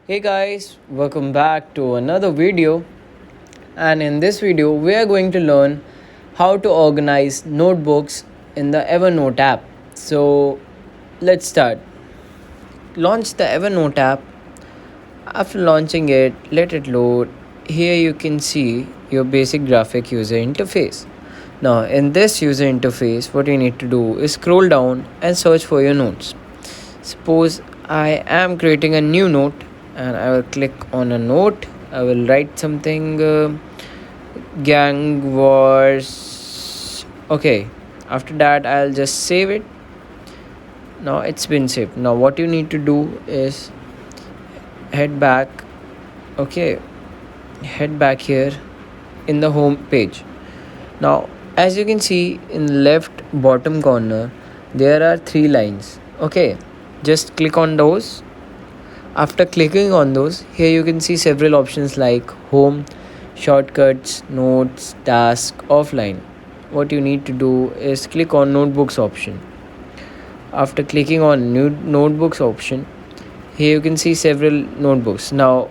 Hey guys, welcome back to another video. And in this video, we are going to learn how to organize notebooks in the Evernote app. So let's start. Launch the Evernote app. After launching it, let it load. Here you can see your basic graphic user interface. Now, in this user interface, what you need to do is scroll down and search for your notes. Suppose I am creating a new note and I will click on a note. I will write something gang wars. Okay, after that, I'll just save it. Now it's been saved. Now, what you need to do is head back. Okay, head back here in the home page. Now, as you can see in the left bottom corner, there are three lines. Okay, just click on those. After clicking on those, here you can see several options like home, shortcuts, notes, task, offline. What you need to do is click on notebooks option. After clicking on new notebooks option, here you can see several notebooks. Now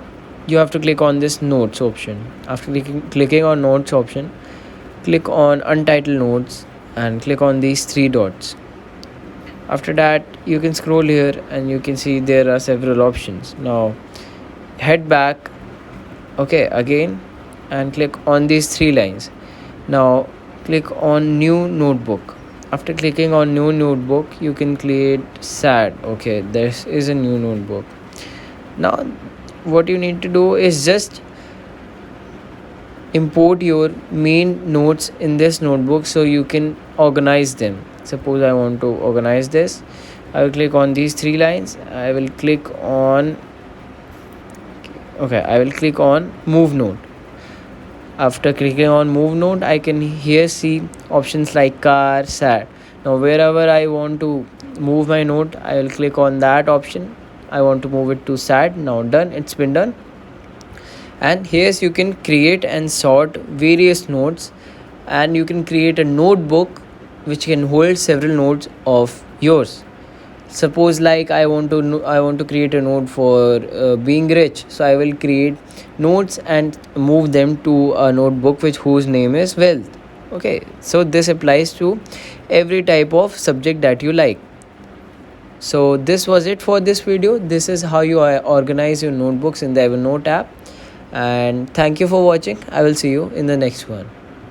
you have to click on this notes option. After clicking on notes option, click on untitled notes and click on these three dots. After that, you can scroll here and you can see there are several options. Now head back, okay, again, and click on these three lines. Now click on new notebook. After clicking on new notebook, you can create sad. Okay, this is a new notebook. Now what you need to do is just import your main notes in this notebook so you can organize them. Suppose I want to organize this. I will click on these three lines. I will click on move note. After clicking on move note, I can here see options like car, sad. Now wherever I want to move my note, I will click on that option. I want to move it to sad. Now done, it's been done. And here you can create and sort various notes, and you can create a notebook which can hold several notes of yours. Suppose like I want to create a note for being rich, so I will create notes and move them to a notebook whose name is wealth. Okay, so this applies to every type of subject that you like. So this was it for this video. This is how you organize your notebooks in the Evernote app. And thank you for watching. I will see you in the next one.